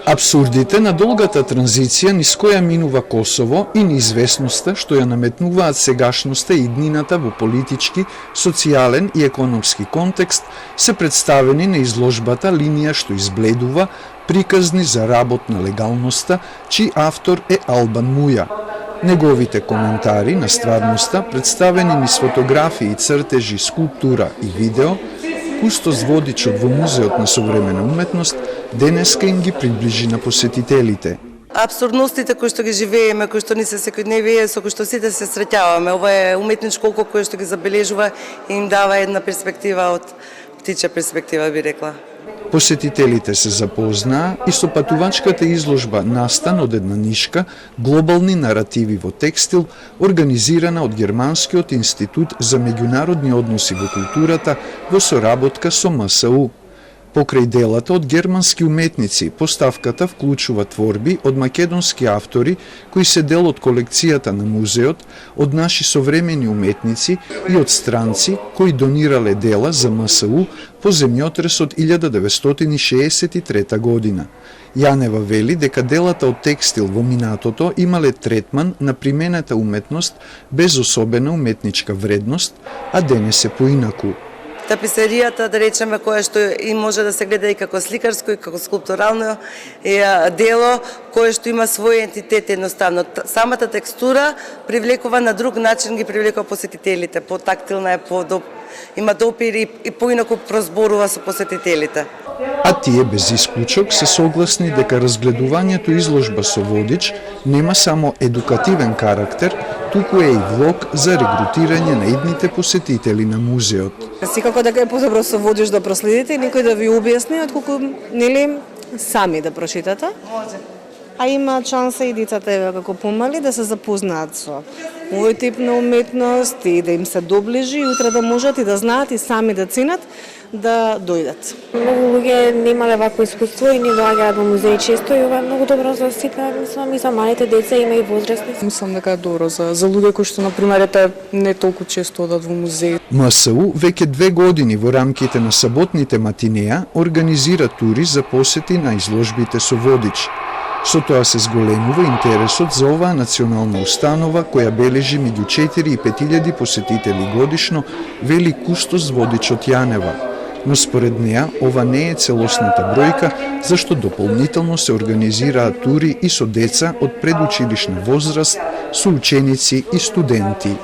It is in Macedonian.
Апсурдите на долгата транзиција низ која минува Косово и неизвестноста што ја наметнуваат сегашноста и иднината во политички, социјален и економски контекст се представени на изложбата Линија што избледува, приказни за работ на легалноста, чиј автор е Албан Муја. Неговите коментари на стварноста, представени низ фотографии, цртежи, скулптура и видео, кустос водичот во Музеот на современа уметност, денеска им ги приближи на посетителите. Апсурдностите кои што ги живееме, кои што ни се секојдневие, со кои што сите се среќаваме, ова е уметничко око кое што ги забележува и им дава една перспектива од птичја перспектива, би рекла. Посетителите се запознаа и со патувачката изложба Настан од една нишка, глобални наративи во текстил, организирана од Германскиот институт за меѓународни односи во културата во соработка со МСУ. Покрај делата од германски уметници, поставката вклучува творби од македонски автори кои се дел од колекцијата на музеот, од наши современи уметници и од странци кои донирале дела за МСУ по земјотресот 1963 година. Јанева вели дека делата од текстил во минатото имале третман на применета уметност без особена уметничка вредност, а денес е поинаку. Таписеријата, да речеме, која што и може да се гледа и како сликарско и како скулптурално дело, кое што има свој ентитет едноставно. Самата текстура привлекува на друг начин, ги привлекува посетителите, по-тактилна е, има допир и поинаку прозборува со посетителите. А тие без исклучок се согласни дека разгледувањето изложба со водич нема само едукативен карактер, туку е и влог за регрутирање на идните посетители на музеот. Секако дека е подобро со водиш да проследите и некој да ви објасни, отколку нели сами да прочитате. А има шанса и децата како помали да се запознаат со овој тип на уметност и да им се доближи и утре да можат и да знаат и сами да ценат да дојдат. Многу луѓе немале вакво искуство и не доаѓаат во музеј често и ова е многу добро за сите, мислам и за малите деца, има и возрастни. Мислам дека е добро за луѓе кои што на пример не толку често одат во музеј. МСУ веќе 2 години во рамките на саботните матинеа организира тури за посети на изложбите со водич. Со тоа се зголемува интересот за оваа национална установа која бележи меѓу 4 и 5.000 посетители годишно, вели кустос водичот Јанева. Но според неа ова не е целосната бројка, зашто дополнително се организираат тури и со деца од предучилишна возраст, со ученици и студенти.